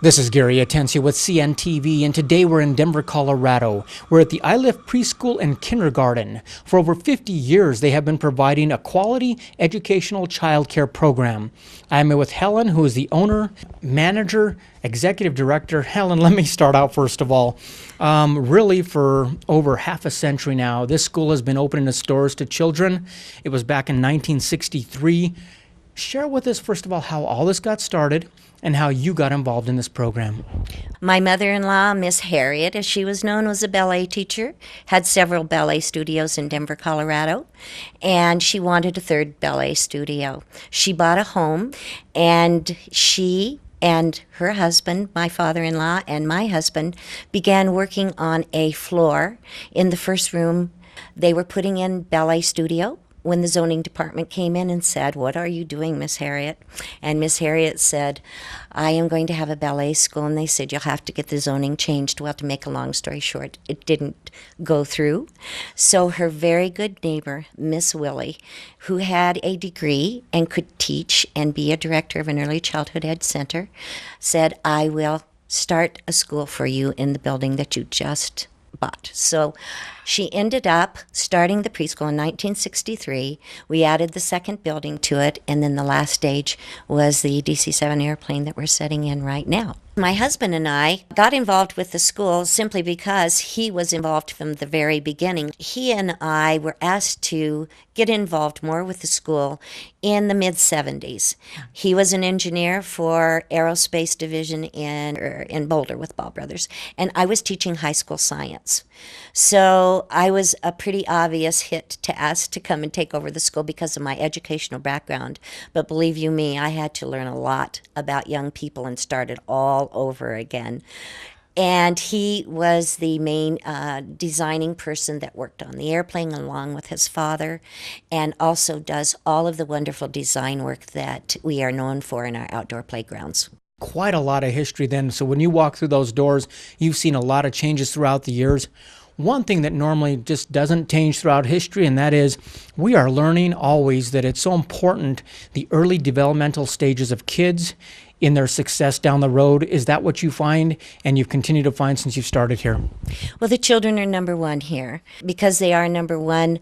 This is Gary Atencio with CNTV, and today we're in Denver, Colorado. We're at the Illiff Preschool and Kindergarten. For over 50 years, they have been providing a quality educational childcare program. I'm with Helen, who is the owner, manager, executive director. Helen, let me start out first of all. Really, for over half a century now, this school has been opening its doors to children. It was back in 1963. Share with us, first of all, how all this got started and how you got involved in this program. My mother-in-law, Miss Harriet, as she was known, was a ballet teacher, had several ballet studios in Denver, Colorado, and she wanted a third ballet studio. She bought a home, and she and her husband, my father-in-law, and my husband began working on a floor in the first room. They were putting in ballet studio when the zoning department came in and said, "What are you doing, Miss Harriet?" And Miss Harriet said, "I am going to have a ballet school." And they said, "You'll have to get the zoning changed." Well, to make a long story short, it didn't go through. So her very good neighbor, Miss Willie, who had a degree and could teach and be a director of an early childhood ed center, said, "I will start a school for you in the building that you just bought." So she ended up starting the preschool in 1963. We added the second building to it, and then the last stage was the DC-7 airplane that we're setting in right now. My husband and I got involved with the school simply because he was involved from the very beginning. He and I were asked to get involved more with the school in the mid-70s. He was an engineer for aerospace division in Boulder with Ball Brothers, and I was teaching high school science. So I was a pretty obvious hit to ask to come and take over the school because of my educational background. But believe you me, I had to learn a lot about young people and start it all over again. And he was the main designing person that worked on the airplane along with his father, and also does all of the wonderful design work that we are known for in our outdoor playgrounds. Quite a lot of history then. So when you walk through those doors, you've seen a lot of changes throughout the years. One thing that normally just doesn't change throughout history, and that is we are learning always that it's so important, the early developmental stages of kids in their success down the road. Is that what you find and you've continued to find since you've started here? Well, the children are number one here. Because they are number one,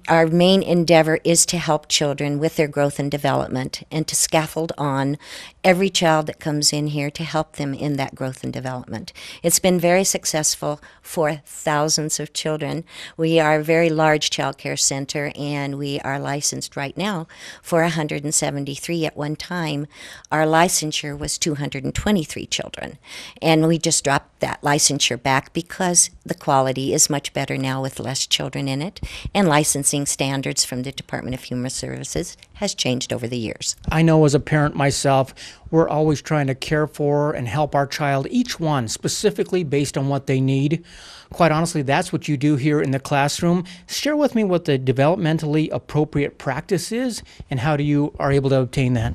our main endeavor is to help children with their growth and development and to scaffold on every child that comes in here to help them in that growth and development. It's been very successful for thousands of children. We are a very large child care center, and we are licensed right now for 173 at one time. Our licensure was 223 children, and we just dropped that licensure back because the quality is much better now with less children in it, and licensing standards from the Department of Human Services has changed over the years. I know as a parent myself, we're always trying to care for and help our child, each one specifically based on what they need. Quite honestly, that's what you do here in the classroom. Share with me what the developmentally appropriate practice is and how you are able to obtain that.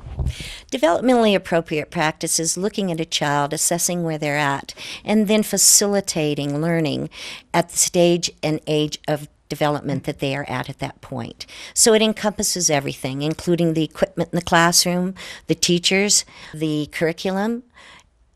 Developmentally appropriate practice is looking at a child, assessing where they're at, and then facilitating learning at the stage and age of development that they are at that point. So it encompasses everything, including the equipment in the classroom, the teachers, the curriculum,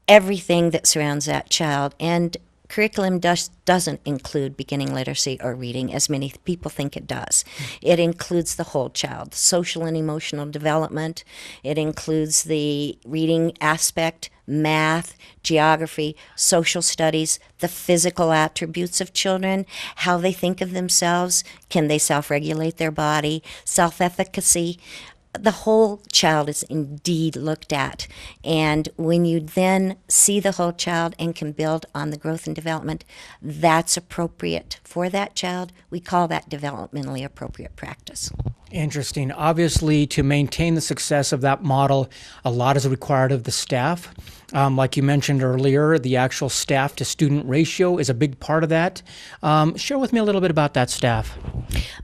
everything that surrounds that child. And curriculum doesn't include beginning literacy or reading, as many people think it does. It includes the whole child, social and emotional development. It includes the reading aspect, math, geography, social studies, the physical attributes of children, how they think of themselves, can they self-regulate their body, self-efficacy. The whole child is indeed looked at. And when you then see the whole child and can build on the growth and development that's appropriate for that child, we call that developmentally appropriate practice. Interesting. Obviously, to maintain the success of that model, a lot is required of the staff. Like you mentioned earlier, the actual staff to student ratio is a big part of that. Share with me a little bit about that staff.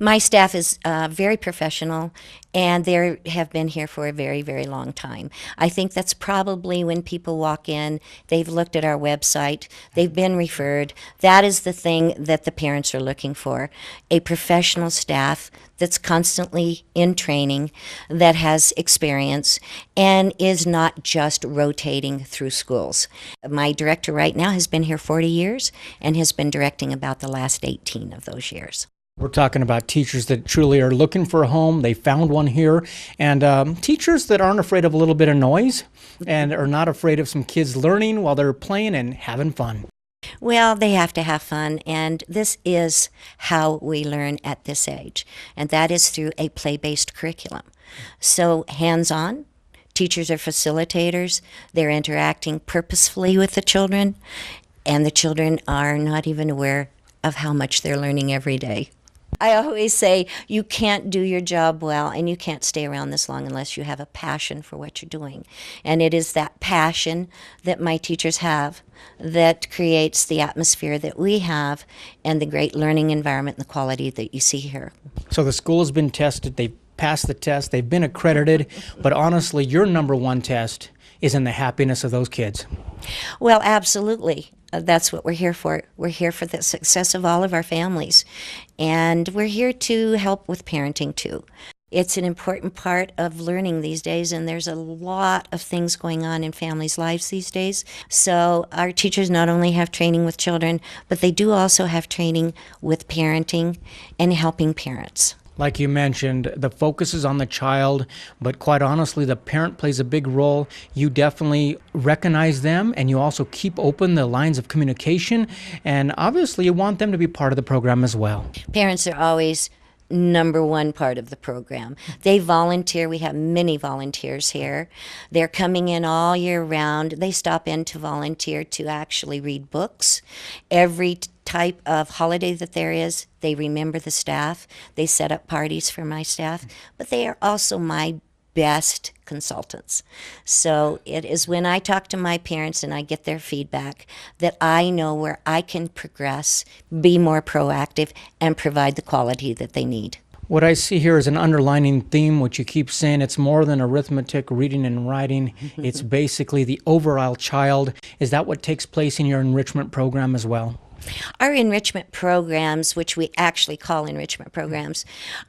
My staff is very professional, and they have been here for a very, very long time. I think that's probably when people walk in, they've looked at our website, they've been referred. That is the thing that the parents are looking for, a professional staff that's constantly constantly in training, that has experience, and is not just rotating through schools. My director right now has been here 40 years and has been directing about the last 18 of those years. We're talking about teachers that truly are looking for a home. They found one here. And teachers that aren't afraid of a little bit of noise and are not afraid of some kids learning while they're playing and having fun. Well, they have to have fun, and this is how we learn at this age, and that is through a play-based curriculum. So hands-on, teachers are facilitators, they're interacting purposefully with the children, and the children are not even aware of how much they're learning every day. I always say you can't do your job well and you can't stay around this long unless you have a passion for what you're doing. And it is that passion that my teachers have that creates the atmosphere that we have and the great learning environment and the quality that you see here. So the school has been tested, they've passed the test, they've been accredited, but honestly, your number one test is in the happiness of those kids. Well, absolutely. That's what we're here for. We're here for the success of all of our families. And we're here to help with parenting, too. It's an important part of learning these days, and there's a lot of things going on in families' lives these days. So our teachers not only have training with children, but they do also have training with parenting and helping parents. Like you mentioned, the focus is on the child, but quite honestly, the parent plays a big role. You definitely recognize them, and you also keep open the lines of communication, and obviously you want them to be part of the program as well. Parents are always number one part of the program. They volunteer. We have many volunteers here. They're coming in all year round. They stop in to volunteer to actually read books. Every type of holiday that there is, they remember the staff. They set up parties for my staff, but they are also my best consultants. So it is when I talk to my parents and I get their feedback that I know where I can progress, be more proactive, and provide the quality that they need. What I see here is an underlining theme, which you keep saying it's more than arithmetic, reading, and writing. It's basically the overall child. Is that what takes place in your enrichment program as well? Our enrichment programs, which we actually call enrichment programs,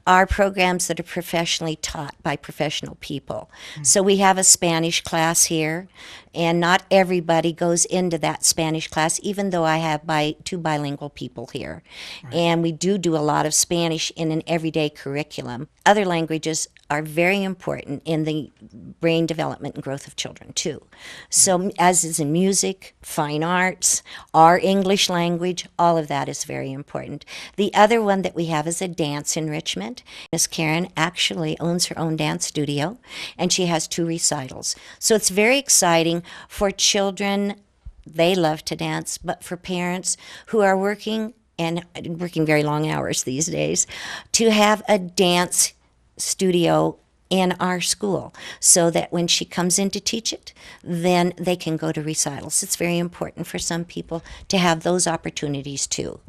are programs that are professionally taught by professional people. So we have a Spanish class here, and not everybody goes into that Spanish class, even though I have two bilingual people here. Right. And we do a lot of Spanish in an everyday curriculum. Other languages are very important in the brain development and growth of children, too. So as is in music, fine arts, our English language, all of that is very important. The other one that we have is a dance enrichment. Miss Karen actually owns her own dance studio, and she has 2 recitals. So it's very exciting for children. They love to dance, but for parents who are working very long hours these days, to have a dance studio in our school so that when she comes in to teach it, then they can go to recitals. It's very important for some people to have those opportunities too.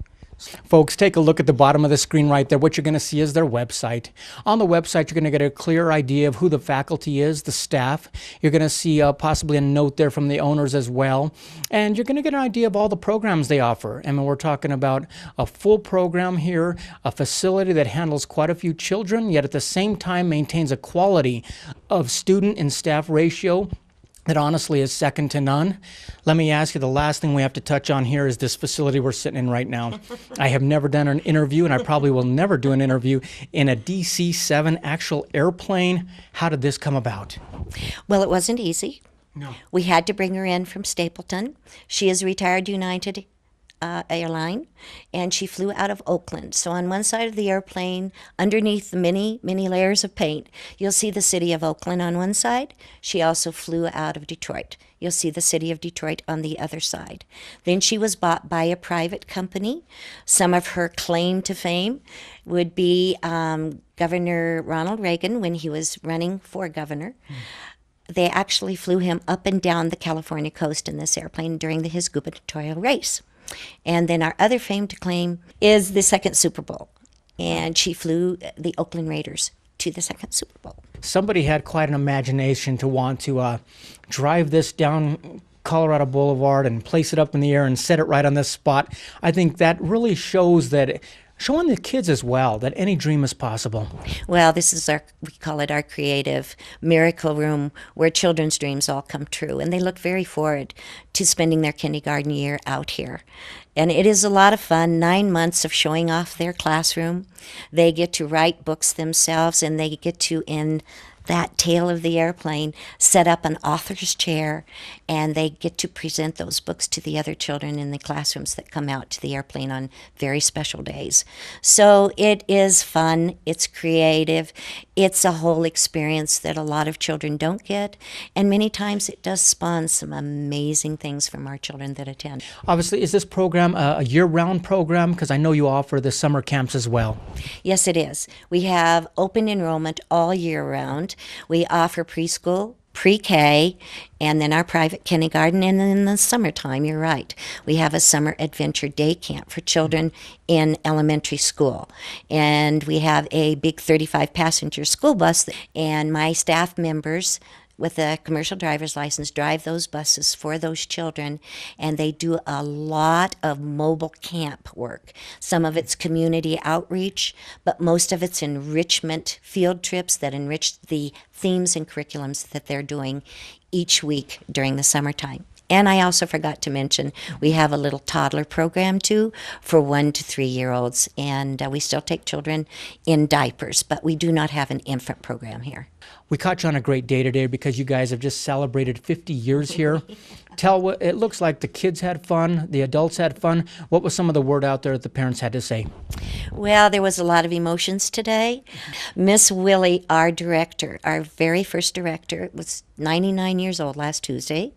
Folks, take a look at the bottom of the screen right there. What you're going to see is their website. On the website, you're going to get a clear idea of who the faculty is, the staff. You're going to see possibly a note there from the owners as well. And you're going to get an idea of all the programs they offer. I mean, we're talking about a full program here, a facility that handles quite a few children, yet at the same time maintains a quality of student and staff ratio that honestly is second to none. Let me ask you, the last thing we have to touch on here is this facility we're sitting in right now. I have never done an interview, and I probably will never do an interview in a DC-7 actual airplane. How did this come about? Well, it wasn't easy. No. We had to bring her in from Stapleton. She is a retired United airline, and she flew out of Oakland. So on one side of the airplane, underneath the many layers of paint, you'll see the city of Oakland on one side. She also flew out of Detroit. You'll see the city of Detroit on the other side. Then she was bought by a private company. Some of her claim to fame would be Governor Ronald Reagan when he was running for governor. They actually flew him up and down the California coast in this airplane during his gubernatorial race. And then our other fame to claim is the second Super Bowl. And she flew the Oakland Raiders to the second Super Bowl. Somebody had quite an imagination to want to drive this down Colorado Boulevard and place it up in the air and set it right on this spot. I think that really shows that showing the kids as well that any dream is possible. Well, this is we call it our creative miracle room where children's dreams all come true. And they look very forward to spending their kindergarten year out here. And it is a lot of fun, 9 months of showing off their classroom. They get to write books themselves, and they get to, in that tail of the airplane, set up an author's chair, and they get to present those books to the other children in the classrooms that come out to the airplane on very special days. So it is fun, it's creative, it's a whole experience that a lot of children don't get, and many times it does spawn some amazing things from our children that attend. Obviously, is this program a year-round program? Because I know you offer the summer camps as well. Yes, it is. We have open enrollment all year round. We offer preschool, pre-K, and then our private kindergarten. And then in the summertime, you're right, we have a summer adventure day camp for children in elementary school. And we have a big 35-passenger school bus, and my staff members with a commercial driver's license drive those buses for those children, and they do a lot of mobile camp work. Some of it's community outreach, but most of it's enrichment field trips that enrich the themes and curriculums that they're doing each week during the summertime. And I also forgot to mention, we have a little toddler program too for 1 to 3 year olds, and we still take children in diapers, but we do not have an infant program here. We caught you on a great day today because you guys have just celebrated 50 years here. It looks like the kids had fun, the adults had fun. What was some of the word out there that the parents had to say? Well, there was a lot of emotions today. Miss Willie, our director, our very first director, was 99 years old last Tuesday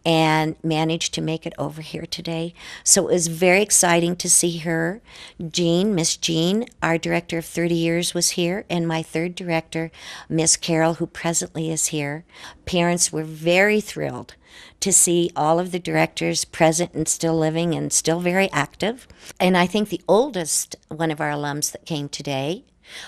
and managed to make it over here today. So it was very exciting to see her. Miss Jean, our director of 30 years, was here, and my third director, Miss Carol, who presently is here. Parents were very thrilled to see all of the directors present and still living and still very active. And I think the oldest one of our alums that came today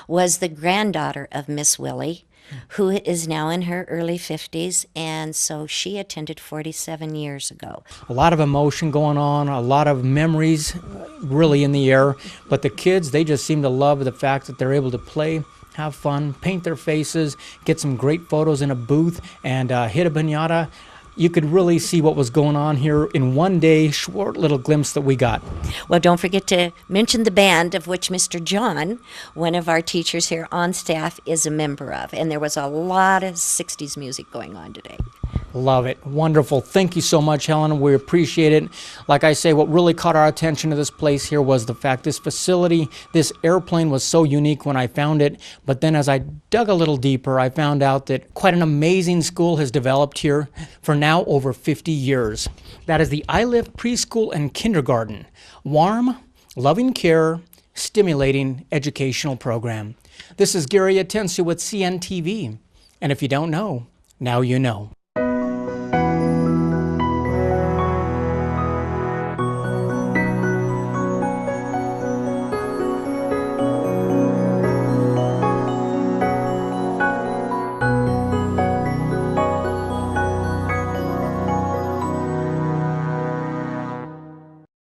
was the granddaughter of Miss Willie, who is now in her early 50s, and so she attended 47 years ago. A lot of emotion going on, a lot of memories really in the air, but the kids, they just seem to love the fact that they're able to play, have fun, paint their faces, get some great photos in a booth, and hit a piñata. You could really see what was going on here in one day, short little glimpse that we got. Well, don't forget to mention the band, of which Mr. John, one of our teachers here on staff, is a member of. And there was a lot of 60s music going on today. Love it. Wonderful. Thank you so much, Helen. We appreciate it. Like I say, what really caught our attention to this place here was the fact this facility, this airplane was so unique when I found it. But then as I dug a little deeper, I found out that quite an amazing school has developed here for now over 50 years. That is the Illiff Preschool and Kindergarten. Warm, loving care, stimulating educational program. This is Gary Atencio with CNTV. And if you don't know, now you know.